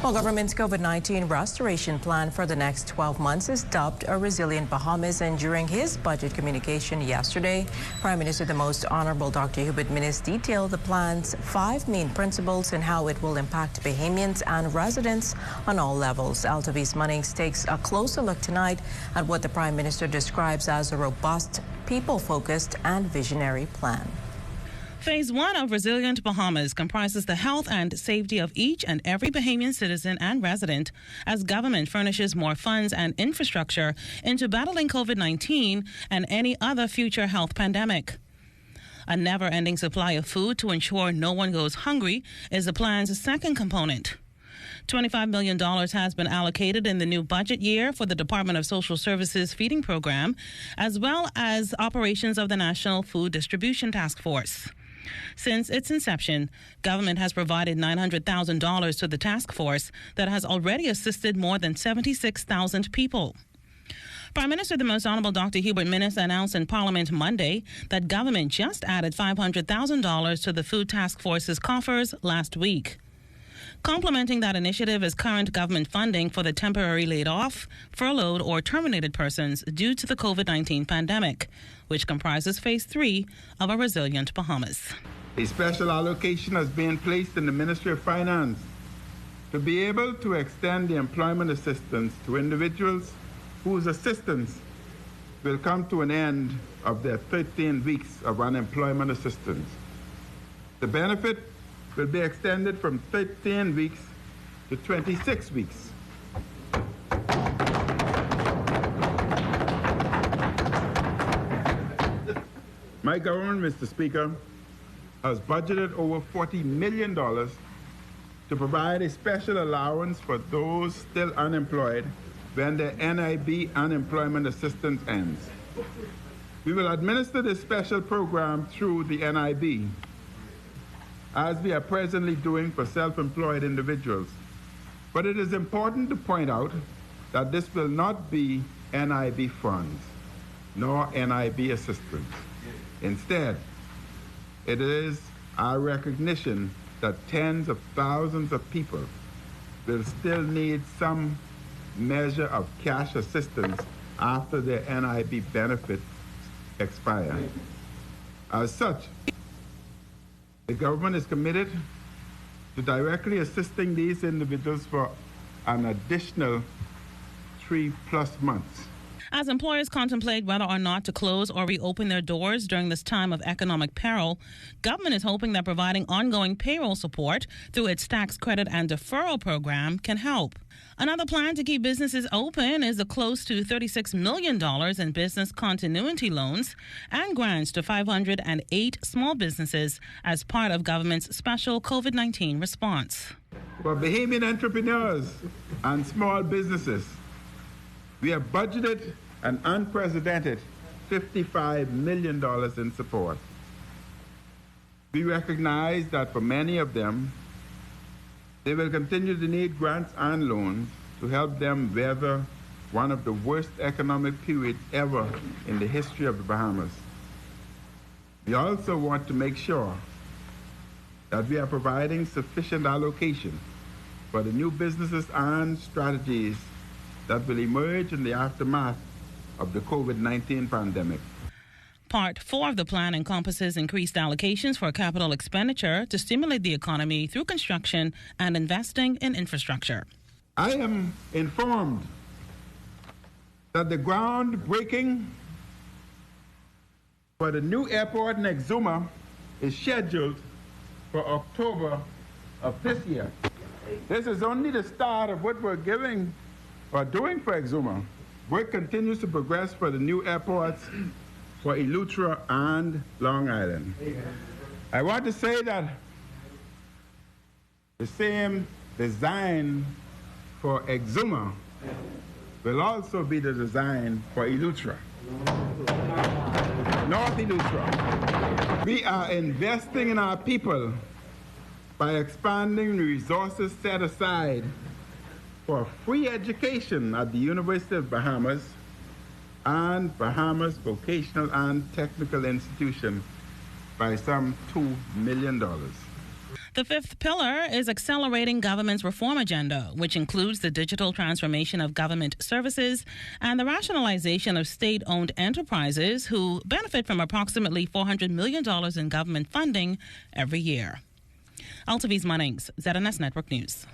Well, government's COVID-19 restoration plan for the next 12 months is dubbed a Resilient Bahamas, and during his budget communication yesterday, Prime Minister the Most Honorable Dr. Hubert Minnis detailed the plan's 5 main principles and how it will impact Bahamians and residents on all levels. LTV's Munnings takes a closer look tonight at what the Prime Minister describes as a robust, people-focused and visionary plan. Phase 1 of Resilient Bahamas comprises the health and safety of each and every Bahamian citizen and resident as government furnishes more funds and infrastructure into battling COVID-19 and any other future health pandemic. A never-ending supply of food to ensure no one goes hungry is the plan's second component. $25 million has been allocated in the new budget year for the Department of Social Services feeding program, as well as operations of the National Food Distribution Task Force. Since its inception, government has provided $900,000 to the task force that has already assisted more than 76,000 people. Prime Minister the Most Honorable Dr. Hubert Minnis announced in Parliament Monday that government just added $500,000 to the Food Task Force's coffers last week. Complementing that initiative is current government funding for the temporarily laid off, furloughed, or terminated persons due to the COVID-19 pandemic, which comprises Phase 3 of a Resilient Bahamas. A special allocation has been placed in the Ministry of Finance to be able to extend the employment assistance to individuals whose assistance will come to an end of their 13 weeks of unemployment assistance. The benefit will be extended from 13 weeks to 26 weeks. My government, Mr. Speaker, has budgeted over $40 million to provide a special allowance for those still unemployed when their NIB unemployment assistance ends. We will administer this special program through the NIB, as we are presently doing for self-employed individuals. But it is important to point out that this will not be NIB funds, nor NIB assistance. Instead, it is our recognition that tens of thousands of people will still need some measure of cash assistance after their NIB benefits expire. As such, the government is committed to directly assisting these individuals for an additional 3+ months. As employers contemplate whether or not to close or reopen their doors during this time of economic peril, government is hoping that providing ongoing payroll support through its tax credit and deferral program can help. Another plan to keep businesses open is the close to $36 million in business continuity loans and grants to 508 small businesses as part of government's special COVID-19 response. For Bahamian entrepreneurs and small businesses, we have budgeted an unprecedented $55 million in support. We recognize that for many of them, they will continue to need grants and loans to help them weather one of the worst economic periods ever in the history of the Bahamas. We also want to make sure that we are providing sufficient allocation for the new businesses and strategies that will emerge in the aftermath of the COVID-19 pandemic. Part 4 of the plan encompasses increased allocations for capital expenditure to stimulate the economy through construction and investing in infrastructure. I am informed that the groundbreaking for the new airport in Exuma is scheduled for October of this year. This is only the start of what we're doing for Exuma. Work continues to progress for the new airports for Eleuthera and Long Island. I want to say that the same design for Exuma will also be the design for Eleuthera, North Eleuthera. We are investing in our people by expanding the resources set aside for free education at the University of Bahamas and Bahamas Vocational and Technical Institution by some $2 million. The fifth pillar is accelerating government's reform agenda, which includes the digital transformation of government services and the rationalization of state-owned enterprises who benefit from approximately $400 million in government funding every year. Altaviz Munnings, ZNS Network News.